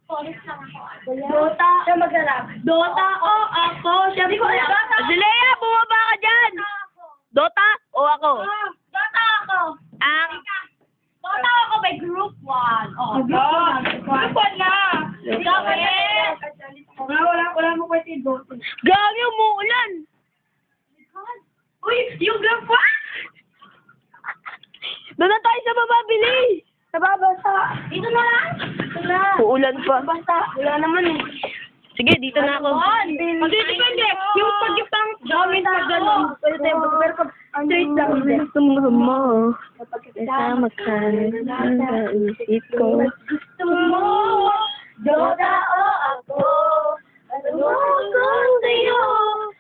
Dota. Siya mag-rap. Dota o ako. Siya ko Dota. Azalea, bumaba ka dyan! Dota o ako? Dota ako. Ang... Dota ako may group 1. Oh, Group 1 na. Ikaw Wala mo pwede yung Dota. Gagi, umuulan! Uy, yung group 1. Doon na tayo sa baba, bili! Nababasa. Dito na lang. Ito na. Uulan pa. Basta. Wala naman eh. Sige, dito na ako. Hindi, depende. Yung pag-ipang gamit na gano'n. Pero pag straight lang. Gusto mo, kasama ka sa isip ko. Gusto mo, Dota o ako. Ano ko sa'yo?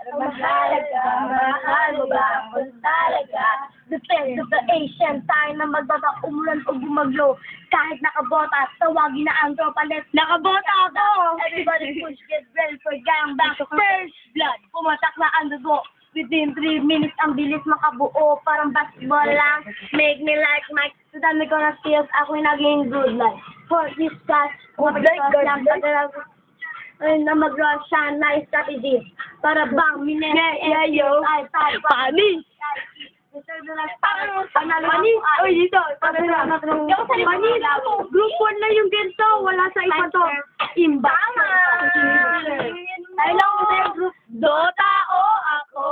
Mahalaga, mahal mo ba ako talaga? Defense of the Asian time na magbaba umulan o gumaglo. Kahit nakabota, tawagin na ang tropa. Nakabota ako! Everybody push, get ready for gangbang. First blood, pumatak na ang dugo. Within 3 minutes, ang bilis makabuo. Parang basketball lang. Make me like Mike. Sa dami ko na skills, ako'y naging good life. For this class, lang ay na mag-run siya, nice strategy. Para bang minenyayo. Pani! Pani! Uy, dito. Pani! Group 1 na yung ganito. Wala sa iba to. Imbama! Ay lang ko sa'yo, group. Dota o ako?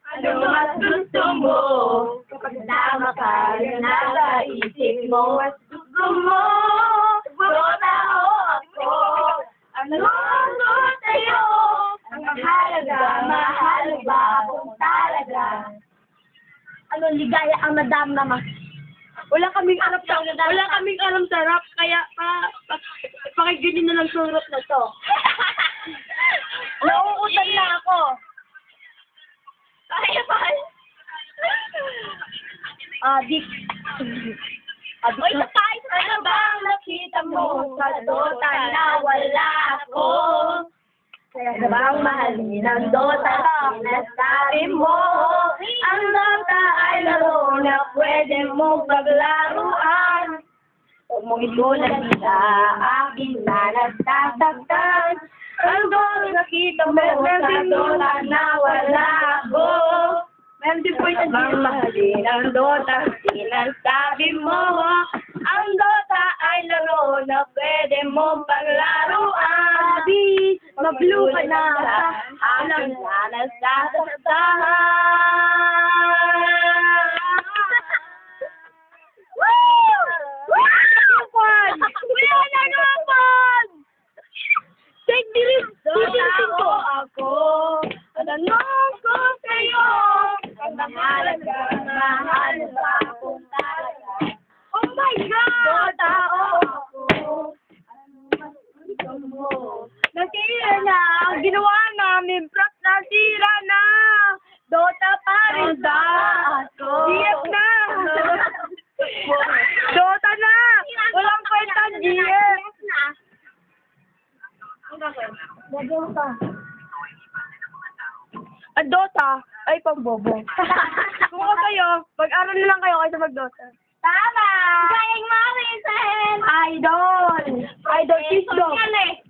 Ano mas gusto mo? Kapag tama ka, yun nasa isip mo. Gusto mo? Dota o ako? Ano gusto sa'yo? Ang mahalaga, mahal ba kung talaga? Ano, ligaya ang nadamnama. Wala kaming alam sa rap, kaya pakiginin na lang surot na to. Nauutan na ako. Adik. Uy, sa tayo. Ano bang nakita mo sa Dota na wala ako? Kaya na bang mahalin ang Dota lang nasabi mo? Ang Dota ay laro na pwede mong paglaruan. Huwag mong itulan sa akin na nagsasaktan. Ang Dota nakita mo sa Dota na wala ako. Ang bang mahalin ang Dota sinasabi mo? Ang Dota ay laro na pwede mong paglaruan. Sabi, mag-blue ka na. Alam na nasasaktan. Woo! Woo! Wala na naman! Take the risk. Dota ako. At anong ko sa'yo? Ang mahalaga, mahal ba kung talaga? Oh my God! Dota ako. Ano mas gusto mo? Nasira na ang ginawa namin. Props nasira na. Dota pa rin ba? GF na. Dota na. Walang kwenta GF. Dota. Ang Dota ay pambobo. Kung ako kayo, mag-aral na lang kayo kaysa mag-Dota. Tama! Sayang mo, Vincent! Idol! Idol, please go! Yan eh.